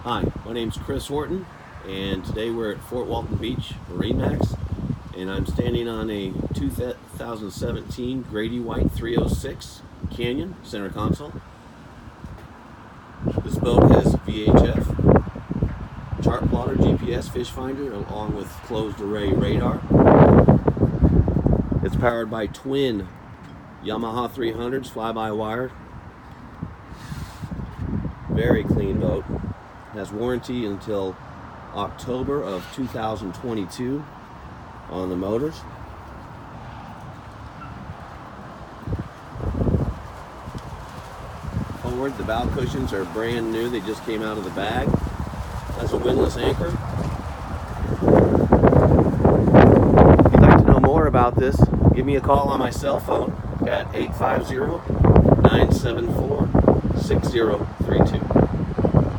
Hi, my name's Chris Walton, and today we're at Fort Walton Beach, MarineMax, and I'm standing on a 2017 Grady-White 306 Canyon center console. This boat has VHF, chart plotter, GPS, fish finder, along with closed array radar. It's powered by twin Yamaha 300s fly-by-wire. Very clean boat. Has warranty until October of 2022 on the motors. Forward, the bow cushions are brand new. They just came out of the bag. Has a windlass anchor. If you'd like to know more about this, give me a call on my cell phone at 850-974-6032.